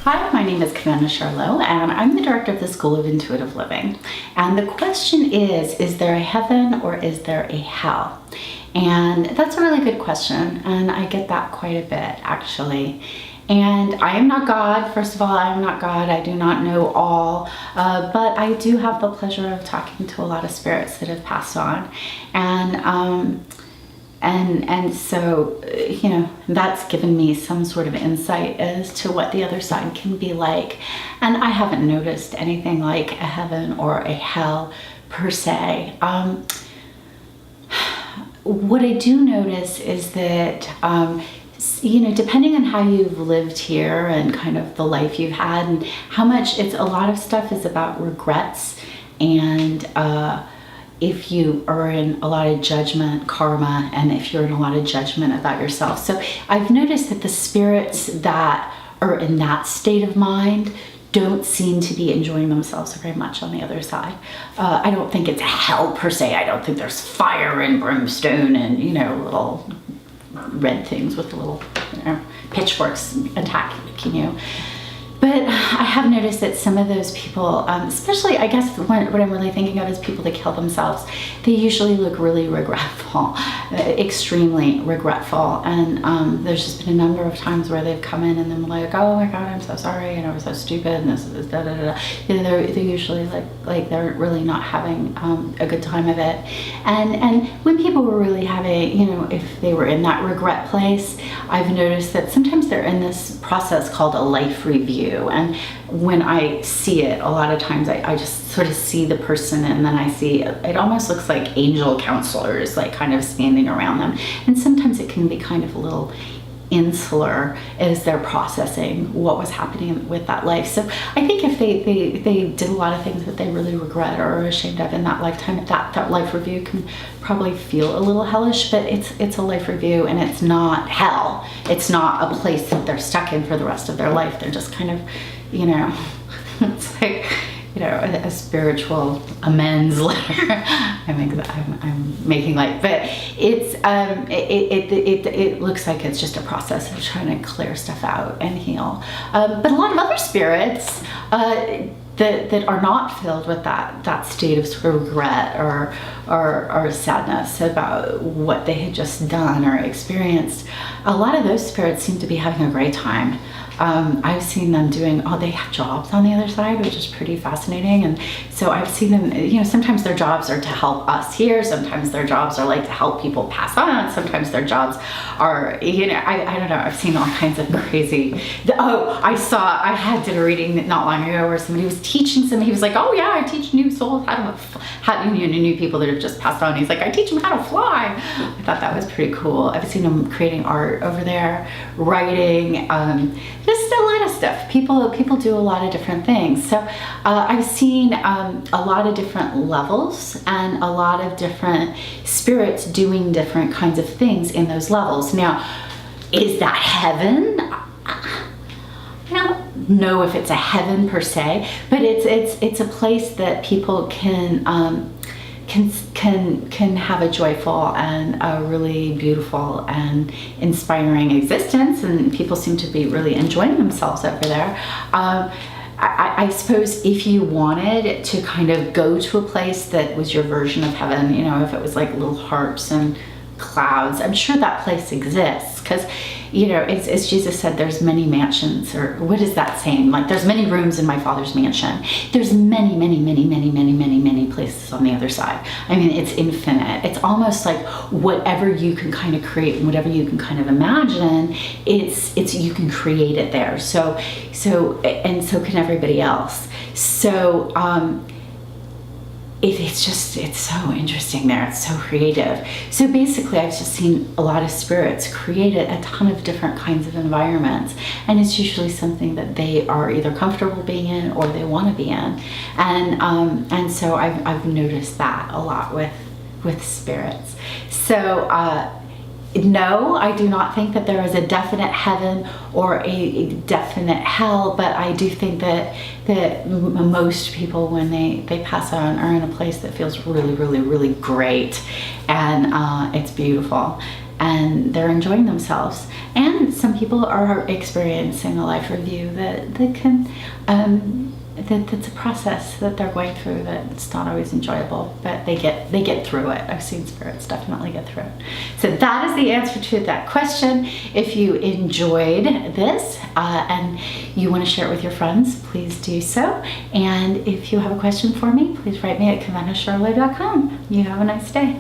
Hi, my name is Kawena Charlot, and I'm the director of the School of Intuitive Living. And the question is there a heaven or is there a hell? And that's a really good question, and I get that quite a bit, actually. And I am not God. First of all, I am not God. I do not know all, but I do have the pleasure of talking to a lot of spirits that have passed on. And so, you know, that's given me some sort of insight as to what the other side can be like. And I haven't noticed anything like a heaven or a hell per se. What I do notice is that, you know, depending on how you've lived here and kind of the life you've had and how much a lot of stuff is about regrets and, if you are in a lot of judgment, karma, and if you're in a lot of judgment about yourself. So I've noticed that the spirits that are in that state of mind don't seem to be enjoying themselves very much on the other side. I don't think it's hell per se. I don't think there's fire and brimstone and, you know, little red things with little, you know, pitchforks attacking you. But I have noticed that some of those people, especially, I guess what I'm really thinking of is people that kill themselves. They usually look really regretful, extremely regretful. And there's just been a number of times where they've come in and they're like, oh my God, I'm so sorry, and I was so stupid, and this is da da da da. You know, they're usually like they're really not having a good time of it. And when people were really having, you know, if they were in that regret place, I've noticed that sometimes they're in this process called a life review. And when I see it, a lot of times I just sort of see the person, and then I see it almost looks like angel counselors, like kind of standing around them. And sometimes it can be kind of a little insular as they're processing what was happening with that life. So I think if they did a lot of things that they really regret or are ashamed of in that lifetime, that life review can probably feel a little hellish, but it's a life review, and it's not hell. It's not a place that they're stuck in for the rest of their life. They're just kind of, you know, it's like, you know, a spiritual amends letter. I'm making light, but it's it looks like it's just a process of trying to clear stuff out and heal. But a lot of other spirits that are not filled with that state of sort of regret or sadness about what they had just done or experienced, a lot of those spirits seem to be having a great time. I've seen them doing, they have jobs on the other side, which is pretty fascinating. And so I've seen them, you know, sometimes their jobs are to help us here. Sometimes their jobs are like to help people pass on. Sometimes their jobs are, you know, I don't know. I've seen all kinds of crazy, I did a reading not long ago where somebody was teaching somebody. He was like, oh yeah, I teach new souls how new people that have just passed on. He's like, I teach them how to fly. I thought that was pretty cool. I've seen them creating art over there, writing, just a lot of stuff. People do a lot of different things. So I've seen a lot of different levels and a lot of different spirits doing different kinds of things in those levels. Now, is that heaven? I don't know if it's a heaven per se, but it's a place that people can have a joyful and a really beautiful and inspiring existence, and people seem to be really enjoying themselves over there. I suppose if you wanted to kind of go to a place that was your version of heaven, you know, if it was like little harps and clouds, I'm sure that place exists, because, you know, as Jesus said, there's many mansions, or what is that saying? Like, there's many rooms in my Father's mansion. There's many places on the other side. I mean, it's infinite. It's almost like whatever you can kind of create and whatever you can kind of imagine, you can create it there. So can everybody else. So, it's so interesting there. It's so creative. So basically, I've just seen a lot of spirits create a ton of different kinds of environments, and it's usually something that they are either comfortable being in or they want to be in, and so I've noticed that a lot with spirits. So no, I do not think that there is a definite heaven or a definite hell, but I do think that most people, when they pass on, are in a place that feels really, really, really great, and it's beautiful. and they're enjoying themselves. And some people are experiencing a life review that can that's a process that they're going through that's not always enjoyable, but they get through it. I've seen spirits definitely get through it. So that is the answer to that question. If you enjoyed this and you want to share it with your friends, please do so. And if you have a question for me, please write me at KawenaCharlot.com. You have a nice day.